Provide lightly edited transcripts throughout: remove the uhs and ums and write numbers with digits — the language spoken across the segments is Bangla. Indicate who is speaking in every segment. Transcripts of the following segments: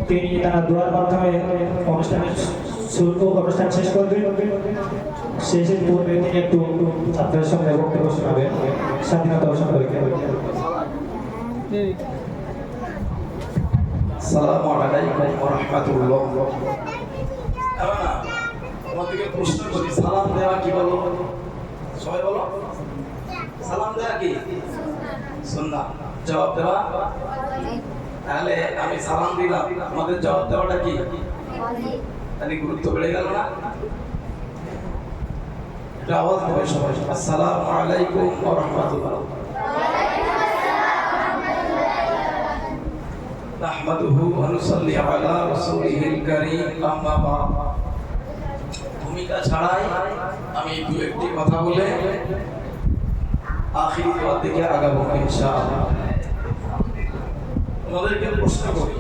Speaker 1: তিনি তার দোয়ার মাধ্যমে অনুষ্ঠান শেষ করবেন। শেষের পূর্বে তিনি একটু ছাত্রের সঙ্গে বক্তব্য শোনাবেন স্বাধীনতা সম্পর্কে।
Speaker 2: আসসালামু আলাইকুম ওয়া রাহমাতুল্লাহ। তোমাদেরকে প্রশ্ন করি, সালাম দেওয়া কি বলো? সবাই বলো, সালাম দেওয়া কি সুন্নাহ? জবাব দেওয়া? তাহলে আমি সালাম দিলাম, আমাদের জবাব দেওয়াটা কি? তাহলে গুরুত্ব বেড়ে গেল না? এটা আওয়াজ দেবে সবাই, আসসালামু আলাইকুম ওয়া রাহমাতুল্লাহ। নাহমাদুহু ওয়া নুসাল্লি আলা রাসূলিহিল কারীম, আম্মা বা'দ। ভূমিকা ছাড়াই আমি দু একটি কথা বলে আখিরি দোয়ার দিকে আগাবো ইনশাআল্লাহ। তোমাদেরকে প্রশ্ন করি,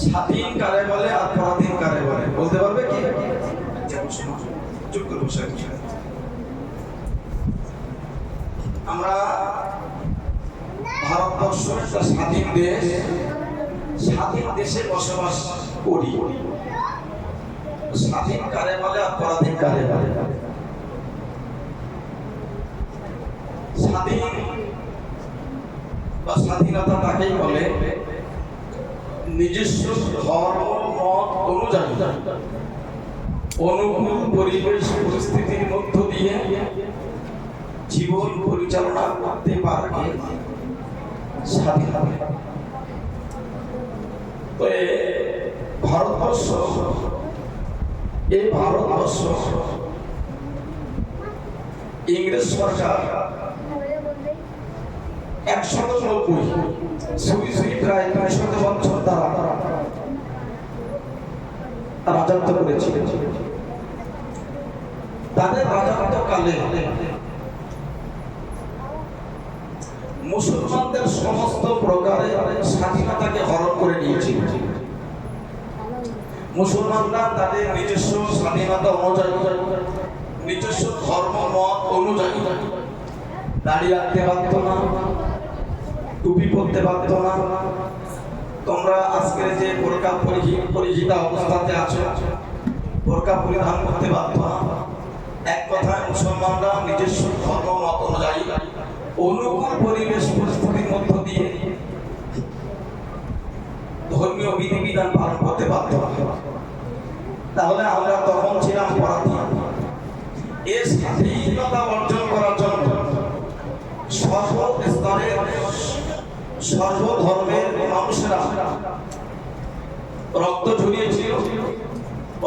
Speaker 2: স্বাধীন কারে বলে আর পরাধীন কারে বলে? বলতে পারবে কি? চুপ করে বসে বসে। আমরা ভারতবর্ষ একটা স্বাধীন দেশ, স্বাধীন দেশে বসবাস করি। স্বাধীন কারে বলে আর পরাধীন কারে বলে? স্বাধীন বা স্বাধীনতা তাকেই বলে নিজস্ব ধর্ম মত অনুযায়ী অনুকূল পরিবেশ পরিস্থিতির মধ্য দিয়ে জীবন পরিচালনা করতে পারে স্বাধীনতা। তো ভারতবর্ষ, এই ভারতবর্ষ ইংরেজ সরকার 190 প্রায় 200 বছর দ্বারা রাজত্ব করেছিল। তাদের রাজত্বকালে মুসলমানদের সমস্ত প্রকারের স্বাধীনতাকে হরণ করে নিয়েছিল। মুসলমানরা তাদের নিজস্ব স্বাধীনতা অনুযায়ী, নিজস্ব ধর্ম মত অনুযায়ী দাঁড়িয়ে রাখতে পারত না, টুপি পরতে পারত না। তোমরা আজকের যে বোরকা পরিহিতা অবস্থাতে আছো, বোরকা পরিধান করতে পারত না। এক কথায় মুসলমানরা নিজস্ব ধর্ম মত অনুযায়ী অনুকূল পরিবেশ পরিস্থিতির মধ্য দিয়ে ধর্মীয় বিধিবিধান পালন করতে পারত না। তাহলে আমরা তখন ছিলাম পরাধীন। এর স্বাধীনতা অর্জন করার জন্য সর্বস্তরের সর্বধর্মের মানুষেরা রক্ত ঝরিয়েছিল,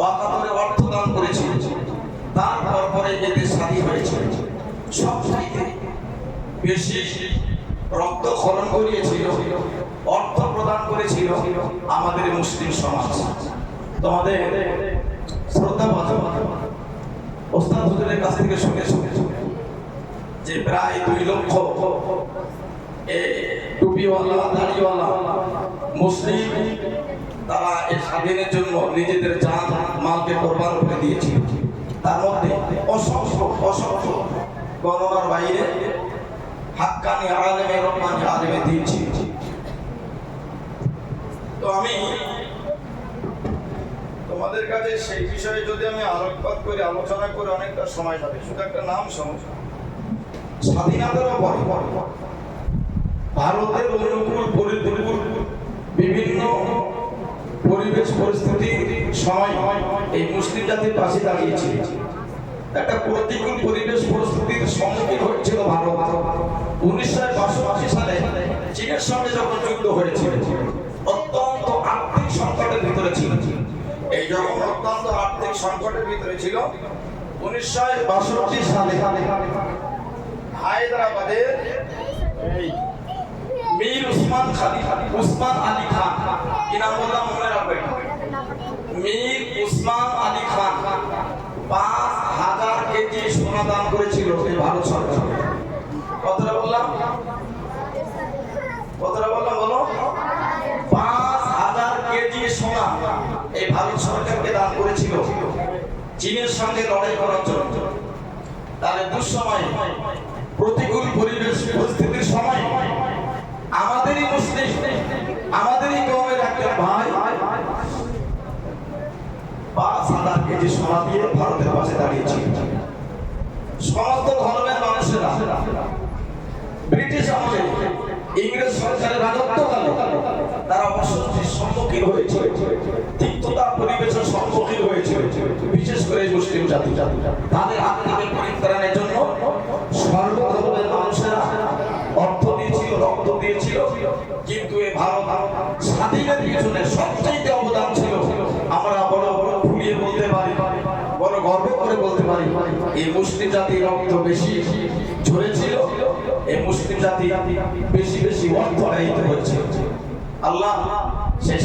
Speaker 2: অকাতরে অর্থ দান করেছিল। তারপর পরে এদের স্বাধীন হয়েছিল। সবচাইতে বেশি রক্ত খরণ করিয়েছিল, অর্থ প্রদান করেছিল আমাদের মুসলিম সমাজ। তোমাদের শ্রদ্ধাভাজন ওস্তাদ হুজুরের কাছ থেকে শুনে যে প্রায় 2 লক্ষ টুপিওয়ালা দাড়িওয়ালা মুসলিম তারা এই স্বাধীনের জন্য নিজেদের জান মালকে কোরবান করে দিয়েছিল। তার মধ্যে অসংখ্য গণনার বাইরে হাক্কানি আলেমে রব্বানি আলেমে দ্বীন ছিল। তো আমি তোমাদের কাছে সেই বিষয়ে যদি আমি আলোকপাত করে আলোচনা করে অনেকটা সময় যাবে। শুধু একটা নাম সমস্যা, স্বাধীনতার পরে ভারতের অনুকূল বিভিন্ন পরিবেশ পরিস্থিতির সময় এই মুসলিম জাতির পাশে দাঁড়িয়েছিল। একটা প্রতিকূল পরিবেশ পরিস্থিতির সম্মুখীন হয়েছিল ভারত। 1962 সালে চীনের সঙ্গে যখন যুদ্ধ হয়েছিল, অত্যন্ত আর্থিক সংকটের ভিতরে ছিল। এই যখন অত্যন্ত আর্থিক সংকটের ভিতরে ছিল, 1962 সালে হায়দ্রাবাদের মীর উসমান আলী খান, কি নাম বললাম মনে রাখবেন? মীর উসমান আলী খান 5000 কেজি সোনা দান করেছিল এই ভারত সরকার। কতটা বললাম? বলো। 5000 কেজি সোনা এই ভারত সরকারকে দান করেছিল চীনের সঙ্গে লড়াই করার জন্য। তাহলে দুঃসময় প্রতিকূল পরিবেশ পরিস্থিতির সময় আমার আমাদেরই মুসলিম, আমাদেরই কওমের একজন ভাই ৫,০০০ কেজি সোনা দিয়ে ভারতের পাশে দাঁড়িয়েছিল। সমস্ত ধর্মের মানুষেরা ব্রিটিশ আমলে ইংরেজ সরকারের রাজত্বকালে তারা অস্বস্তির সম্মুখীন হয়েছিল, তিক্ততা পরিবেশের সম্মুখীন হয়েছিল, বিশেষ করে মুসলিম জাতি। তাদের হাত থেকে পরিত্রাণের জন্য সর্বধর্মের মানুষেরা অর্থ দিয়েছিল, রক্ত দিয়েছিল। কিন্তু এই ভারত স্বাধীনের পিছনে সবচাইতে অবদান ছিল, আমরা বড় বড় ফুলিয়ে বলতে পারি, বড় গর্ব করে বলতে পারি, এই মুসলিম জাতির রক্ত বেশি ঝরেছিল, এই মুসলিম জাতি বেশি বেশি অর্থ ব্যয়িত হয়েছে। আল্লাহ সেই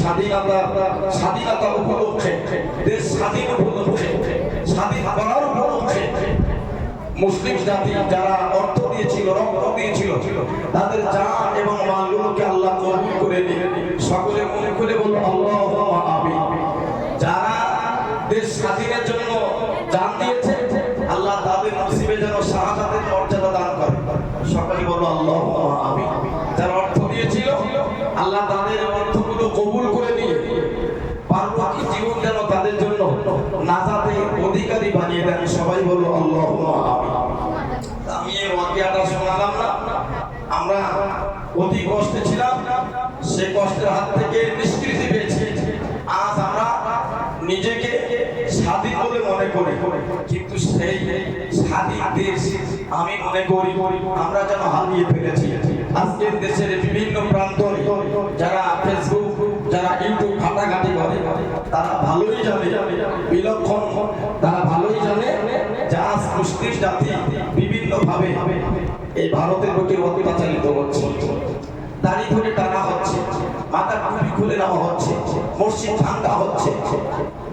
Speaker 2: স্বাধীনতা উপলক্ষে, দেশ স্বাধীন উপলক্ষে, স্বাধীন করার উপলক্ষে মুসলিম জাতি যারা অর্থ দিয়েছিল, রক্ত দিয়েছিল, তাদের জান এবং মালগুলোকে আল্লাহ কবুল করে নিয়ে সকলে মনে করে বলল আল্লাহুম্মা আমিন। যারা দেশ স্বাধীনের জন্য জান দিয়েছে, আল্লাহ তাদের নসিবে যেন শাহাদাতের মর্যাদা দান করে। সকলে বলল আল্লাহুম্মা আমিন। যারা অর্থ দিয়েছিল, আল্লাহ তাদের অর্থগুলো কবুল করে নিয়ে পারলৌকিক জীবন যেন তাদের জন্য নাজাতের অধিকারী বানিয়ে দেন। সবাই বলল আল্লাহুম্মা আমিন। আমি এই ওয়াকিয়াটা শোনালাম না, আমরা অতি কষ্টে ছিলাম, সেই কষ্টের হাত থেকে নিষ্কৃতি পেয়েছি। আজ আমরা নিজেকে স্বাধীন বলে মনে করি, কিন্তু সেই স্বাধীন দেশ আমি মনে করি আমরা যেন হারিয়ে ফেলেছি। আজকের দেশের বিভিন্ন প্রান্তরে যারা ফেসবুক, যারা ইউটিউব ঘাটাঘাটি করে, তারা ভালোই জানে, বিলক্ষণ তারা ভালোই জানে যে আজ মুসলিম জাতি বিভিন্ন ভাবে এই ভারতের প্রতি অত্যাচারিত হচ্ছে। দাড়ি ধরে টানা হচ্ছে, মাথার টুপি খুলে নেওয়া হচ্ছে, মসজিদ ভাঙা হচ্ছে,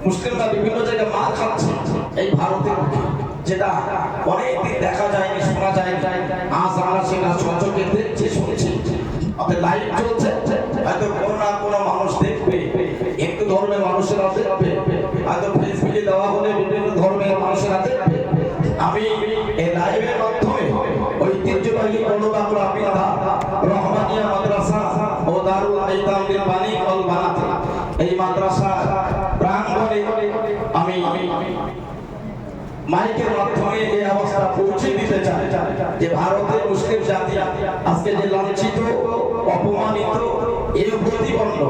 Speaker 2: মুসলিমরা বিভিন্ন জায়গায় মার খাচ্ছে এই ভারতের মুখে, যেটা অনেকদিন দেখা যায়নি, শোনা যায়নি। আজ আমরা সেটা চোখে দেখছি, শুনছি, আমাদের লাইভ চলছে। হয়তো কোনো না কোনো মানুষ দেখবে, হিন্দু ধর্মের মানুষেরা দেখবে, হয়তো ফেসবুকে দেওয়া হলে বিভিন্ন ধর্মের মানুষেরা দেখবে। আমি এই লাইভের মাধ্যমে ঐতিহ্যবাহী বড়বাংলা বিদ্যা রহমানিয়া মাদ্রাসা ও দারুল আইতাম বিল বানি ওয়াল বানাত, এই মাদ্রাসা প্রাঙ্গণে আমি মাইকের মাধ্যমে এই অবস্থা পৌঁছে দিতে চাই যে ভারতের মুসলিম জাতি আজকে যে লাঞ্ছিত, অপমানিত, এই প্রতিবন্ধ,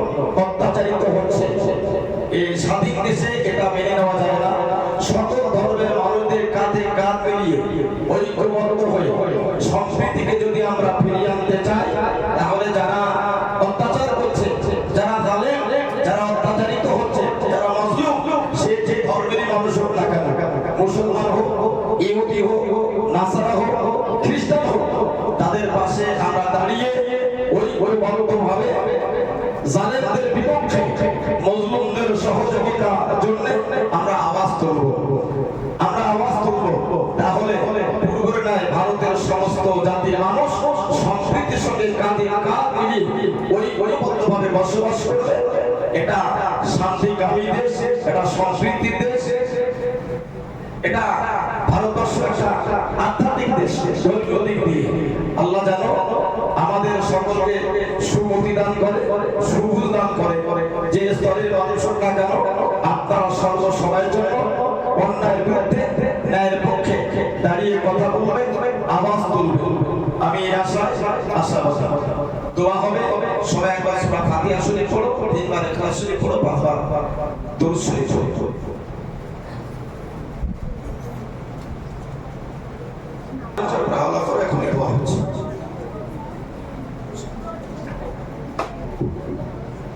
Speaker 2: অত্যাচারিত হচ্ছে, এই স্বাধীন দেশে এটা মেনে নেওয়া যায় না। সকল ধর্মের মানুষদের কাঁধে কাঁধ মিলিয়ে ঐক্যবদ্ধ হয়ে সম্প্রীতিকে যদি আমরা ফিরিয়ে আনতে চাই, তাহলে যারা অত্যাচার করছে, যারা জালেম, যারা অত্যাচারিত হচ্ছে, যারা মজলুম, সে যে ধর্মেরই মানুষ হোক না কেন, মুসলমান হোক, ইহুদি হোক, নাসারা হোক, খ্রিস্টান হোক, তাদের পাশে আমরা দাঁড়িয়ে ঐক্যবদ্ধভাবে জালেমদের বিপক্ষে, মজলুমদের সহযোগিতার জন্য আমরা আওয়াজ তুলব, আমরা আওয়াজ তুলব। তাহলে পূর্বের ন্যায় ভারতের সমস্ত জাতির মানুষ সম্প্রীতির সঙ্গে কাঁধে কাঁধ মিলিয়ে ঐক্যবদ্ধভাবে বসবাস করবে। এটা শান্তিকামী দেশ, এটা সম্প্রীতির দেশ, এটা ভারতবর্ষ একটা আধ্যাত্মিক দেশ। দিক দিয়ে আল্লাহ যেন আমাদের সকলকে সুমতি দান করে, সুবুঝ দান করে, যে স্তরের মানুষ হোক না কেন আপনারা সর্বসময়ের জন্য অন্যায়ের বিরুদ্ধে ন্যায়ের পক্ষে দাঁড়িয়ে কথা বলবে, আওয়াজ তুলবে। আমি এই আশাবাদী। দোয়া হবে, সবাই একবার সূরা ফাতিহা শরীফ পড়ো, তিনবার ইখলাস শরীফ পড়ো, পাঁচবার দুরূদ শরীফ পড়ো। আল্লাহ করে এখন দোয়া হচ্ছে।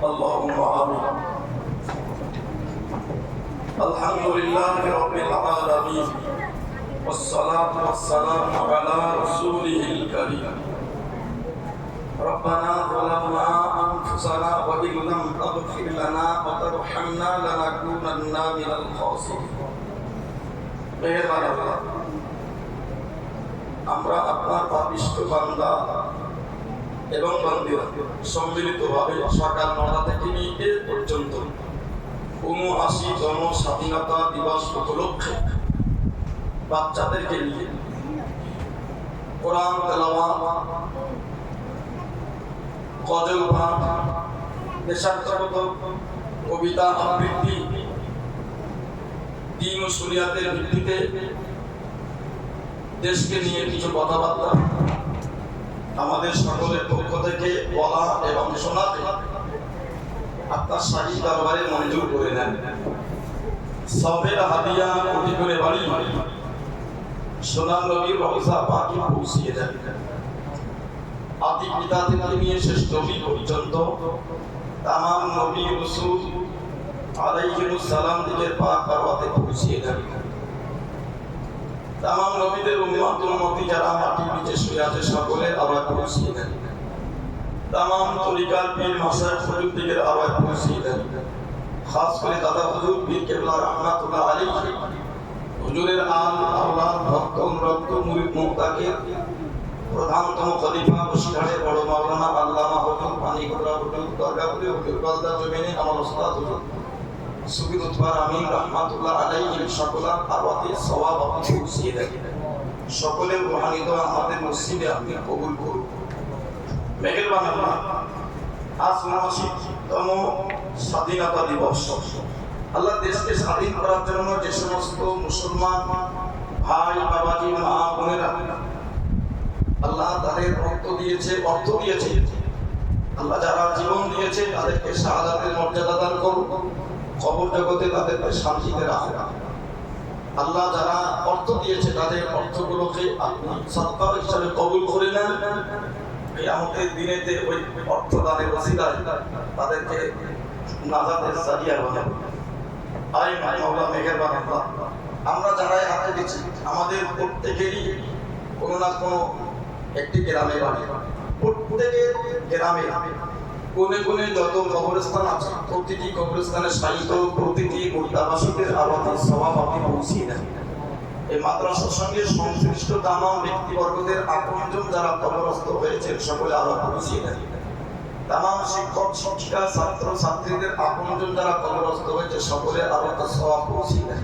Speaker 2: اللهم آمين. الحمد لله رب العالمين والصلاة والسلام على رسوله الكريم. ربنا ظلمنا أنفسنا وإن لم تغفر لنا وترحمنا لنكونن من الخاسرين. মেহেরবান আল্লাহ, আমরা আপনার পাপিষ্ঠ বান্দা এবং বান্দীরা সম্মিলিতভাবে সকাল ৯টা থেকে নিয়ে এ পর্যন্ত ৭৯তম স্বাধীনতা দিবস উপলক্ষে বাচ্চাদেরকে নিয়ে কোরআন তেলাওয়াত, গজল পাঠ, দেশাত্মবোধক কবিতা আবৃত্তি, দিন ও শরিয়াতের ভিত্তিতে দেশকে নিয়ে কিছু কথাবার্তা আমাদের সকলের পক্ষ থেকে বলা এবং শোনাতে আপনার শাহী দরবারে মঞ্জুর করে নেন। সবের হাদিয়া কোটি করে বাড়ি সোনার নবীর রওজা পাকে পৌঁছিয়ে দেন। আদি পিতা থেকে নিয়ে শেষ নবী পর্যন্ত তামাম নবী রাসূল আলাইহিস সালাম দিকের পাক পরওয়াতে পৌঁছিয়ে দেন। তামাম নবীদের উম্মতি যারা মাটির নিচে শুয়ে আছে সকলের আওয়াজ পৌঁছিয়ে দেন। তামাম তরিকার পীর মাশায়েখ দিকের আওয়াজ পৌঁছিয়ে দেন। খাস করে দাদা হুজুর পীর কেবলা রাহমাতুল্লাহ আলাইহি হুজুরের আল আওলাদ ভক্ত অনুরক্ত মুরিদ মুক্তাকে প্রধানতম খলিফা বসিরহাটের বড় মাওলানা আল্লামা হুজুর পানিগোলা হুজুর দরগাপুরে হুজুর বালদা জমিনে আমার ওস্তাদ হুজুর সুবির উতবার আমিন রাহমাতুল্লাহ আলাইহি সকলার আওয়াতে সওয়াব আপনি পৌঁছিয়ে দেন। সকলের রুহানি দোয়া আমাদের মসজিদে আপনি কবুল করুন। মেহেরবান আল্লাহ, আজ ৭৯তম স্বাধীনতা দিবস। আল্লাহ দেশকে স্বাধীন করার জন্য যে সমস্ত মুসলমান ভাই বাবাজি মা বোনেরা আল্লাহ তাদের রক্ত দিয়েছে, অর্থ দিয়েছে, আল্লাহ যারা জীবন দিয়েছে তাদেরকে শাহাদাতের মর্যাদা দান করুন, কবর জগতে তাদেরকে শান্তিতে রাখুন। আল্লাহ যারা অর্থ দিয়েছে তাদের অর্থগুলোকে আপনি সদকা হিসাবে কবুল করে নেন। কিয়ামতের দিনেতে ওই অর্থ দানের ওসিলায় তাদেরকে নাজাতের জারিয়া বানাবেন। আয় মাওলা মেহেরবান আল্লাহ, আমরা যারা হাতে দিচ্ছি আমাদের প্রত্যেকেরই কোনো না কোনো একটি গ্রামে বাড়ি, প্রত্যেকের গ্রামে কোনে কোনে যত কবরস্থান আছে প্রতিটি কবরস্থানে সাহিত্য প্রতিটি মুর্দাবাসীদের আওয়াজে সওয়াব আপনি পৌঁছিয়ে দেন। এই মাদ্রাসার সঙ্গে সংশ্লিষ্ট তামাম ব্যক্তিবর্গদের আপনজন যারা কবরস্থ হয়েছেন সকলে আওয়াজ পৌঁছিয়ে দেন। তামাম শিক্ষক শিক্ষিকা ছাত্র ছাত্রীদের আপনজন যারা কবরস্থ হয়েছে সকলে আওয়াজ সওয়াব পৌঁছিয়ে দেন।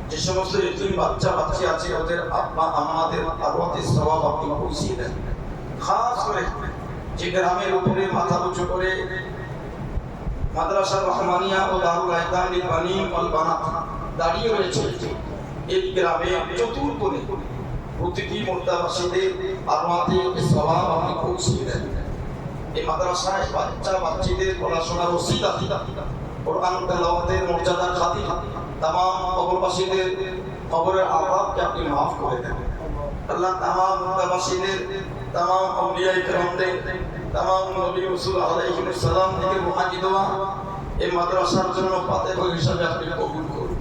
Speaker 2: যে সমস্ত এতিম বাচ্চা বাচ্চি আছে ওদের আব্বা আম্মাদের আওয়াজে সওয়াব আপনি পৌঁছিয়ে দেন। খাস করে যে গ্রামের উপরে মাথা উঁচু করে মাদ্রাসা রহমানিয়া ও দারুল আয়তাম লিল বানী ওয়াল বানাত দাঁড়িয়ে রয়েছে, এই গ্রামে চতুর্দিকে প্রতিটি মুর্দাবাসীদের আরওয়াতে সওয়াব আপনি পৌঁছিয়ে দেন। এই মাদ্রাসায় বাচ্চা বাচ্চিদের পড়াশোনার ওসিলা কোরআন তেলাওয়াতের মর্যাদা খাতির তামাম কবরবাসীদের কবরের আযাবকে আপনি মাফ করে দেন। আল্লাহ তামাম মুর্দাবাসীদের তামাম আউলিয়া ইকরামদের তামাম নবী রাসূল আলাইহিস সালাম থেকে রুহানি দোয়া এই মাদ্রাসার জন্য ফাতেহ হিসাবে আপনি কবুল করুন।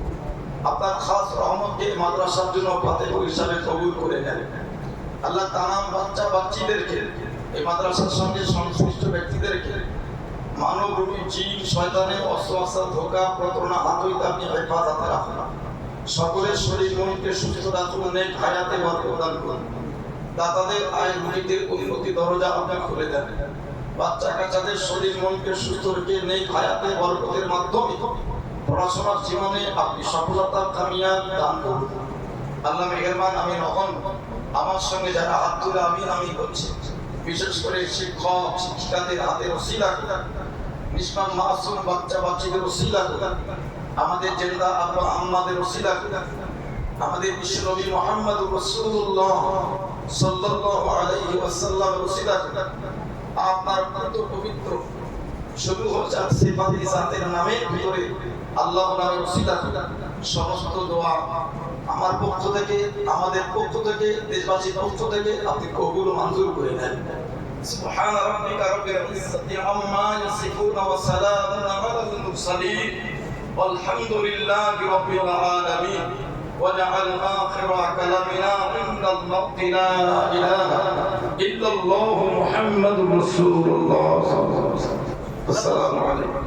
Speaker 2: আপনার খাস রহমতকে মাদ্রাসার জন্য ফাতেহ হিসাবে কবুল করে নেন। আল্লাহ তামাম বাচ্চা বাচ্চিদেরকে এই মাদ্রাসার সঙ্গে সংশ্লিষ্ট ব্যক্তিদেরকে মানব রূপী জিন শয়তানের ওয়াসওয়াসা ধোঁকা প্রতারণা হইতে আপনি হেফাজতে রাখুন। সকলের শরীর মনকে সুস্থ রাখুন, নেক হায়াতে বরকত দান করুন। দাতাদের আয় রুজিতে উন্নতি দরজা আপনি খুলে দেন। বাচ্চা কাচ্চাদের শরীর মনকে সুস্থ রেখে নেক হায়াতে বরকতের মাধ্যমে পড়াশোনার জীবনে আপনি সফলতা কামিয়াব দান করুন। আল্লাহ মেহেরবান, আমি নহন আমার সঙ্গে যারা হাত তুলে আমি করছি, বিশেষ করে শিক্ষক শিক্ষিকাদের হাতের ওসিলা নিষ্পাপ মাসুম বাচ্চা বাচ্চিদের ওসিলা আমাদের জেন্দা আব্বা আম্মাদের ওসিলা আমাদের বিশ্বনবী মুহাম্মদুর রাসূলুল্লাহ সাল্লাল্লাহু আলাইহি ওয়াসাল্লামের ওসিলা আপনার পবিত্র শুরু হচ্ছে সিফাতে জাতের নামের ভিতরে আল্লাহ নামের ওসিলা সমস্ত দোয়া আমার পক্ষ থেকে আমাদের পক্ষ থেকে দেশবাসীর পক্ষ থেকে আপনি কবুল ও মঞ্জুর করে নেন। সুবহান রাব্বিকা রাব্বিল ইজ্জাতি আম্মা ইয়াসিফুন ওয়া সালামুন আলাল মুরসালিন ওয়ালহামদুলিল্লাহি রাব্বিল আলামিন واجعل آخر كلامنا عند الموت لا إله إلا الله محمد رسول الله. السلام عليكم.